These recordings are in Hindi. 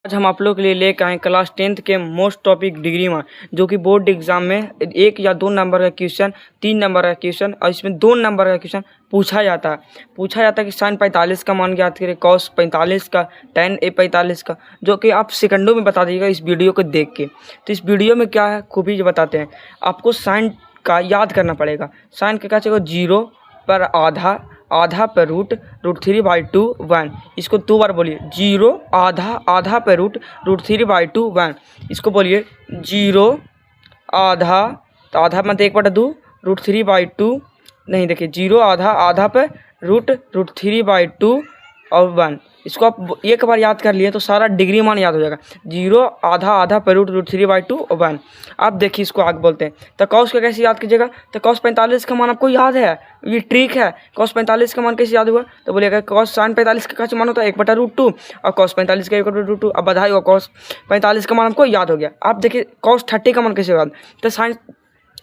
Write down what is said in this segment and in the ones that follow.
आज हम आप लोग के लिए लेकर आए क्लास 10th के मोस्ट टॉपिक डिग्री में, जो कि बोर्ड एग्जाम में 1 या 2 नंबर का क्वेश्चन, 3 नंबर का क्वेश्चन और इसमें 2 नंबर का क्वेश्चन पूछा जाता है कि साइन 45 का मान ज्ञात करें, कॉस 45 का, tan a 45 का, जो कि आप सेकंडों में बता दीजिएगा इस वीडियो को देख के। तो इस वीडियो में क्या है खूबी बताते हैं। आपको साइन का याद करना पड़ेगा। साइन का क्या चाहिए, 0 पर आधा, आधा पर रूट 3/2 1। इसको 2 बार बोलिए, 0 आधा, आधा पर रूट 3/2 1। इसको बोलिए 0 आधा, तो आधा मतलब 1/2 √3/2, नहीं देखिए 0 आधा, आधा पर रूट 3/2 और 1। इसको आप एक बार याद कर लिए तो सारा डिग्री मान याद हो जाएगा। 0 आधा, आधा पर रूट 3/2 और 1। आप देखिए इसको आगे बोलते हैं। तो कॉस का कैसे याद कीजिएगा, तो कॉस 45 का मान आपको याद है, ये ट्रिक है। कॉस 45 का मान कैसे याद हुआ, तो बोलिएगा कॉस साइन 45 का कैसे मान होता है 1/√2 और कॉस 45 का 1/√2। अब बधाई हो, कॉस 45 का मान हमको याद हो गया। आप देखिए कॉस 30 का मान कैसे याद, तो साइन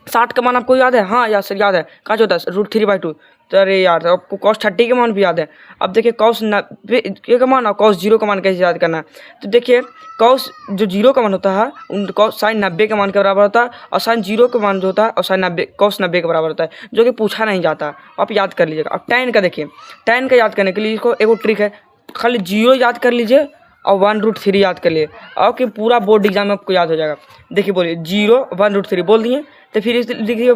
60 का मान आपको याद है, हाँ यार सर याद है, कहाँ होता है √3/2। तो अरे यार आपको कॉस 30 का मान भी याद है। अब देखिए कॉस 90 का मान और कॉस 0 का मान कैसे याद करना है। तो देखिए कॉस जो 0 का मान होता है उन कॉस साइन 90 के मान के बराबर होता है, और साइन 0 का मान जो होता है और साइन 90 कॉस 90 के बराबर होता है, जो कि पूछा नहीं जाता। आप याद कर लीजिएगा। अब tan का देखिए, tan का याद करने के लिए इसको एक ट्रिक है, खाली 0 याद कर लीजिए और 1√3 याद कर लिए, और कि पूरा बोर्ड एग्जाम में आपको याद हो जाएगा। देखिए बोलिए 0 1√3 बोल दिए, तो फिर लिखिए,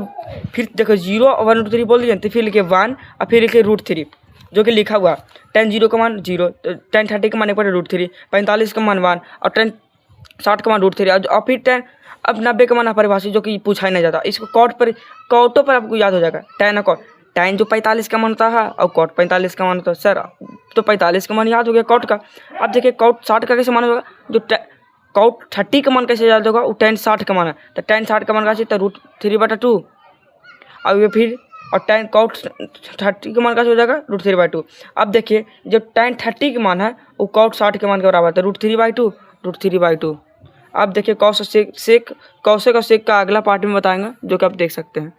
फिर देखो 0 और 1√3 बोल दिए, तो फिर लिखिए 1 और फिर लिखिए √3, जो कि लिखा हुआ। tan 0 का मान 0, तो tan 30 का मान 1/√3, 45 का मान 1 और tan 60 का मान √3 और फिर tan अब 90 का मान अपरिभाषित, जो कि पूछा ही नहीं जाता। इसको कॉटों पर आपको याद हो जाएगा। tan और कॉट, tan जो 45 का मान होता है और कॉट 45 का मान होता है। सर तो 45 का मान याद हो गया कॉट का। अब देखिए कॉट 60 का कैसे मान होगा, जो कॉट 30 का मान कैसे याद होगा, वो tan 60 का मान है, तो tan 60 का मान कैसे, तो √3/2। अब ये फिर और tan कॉट 30 का मान कैसे हो जाएगा, √3/2। अब देखिए जब tan 30 का मान है वो कॉट 60 के मान के बराबर है, √3/2। अब देखिए कॉस और सेक का अगला पार्ट में बताएंगे, जो कि आप देख सकते हैं।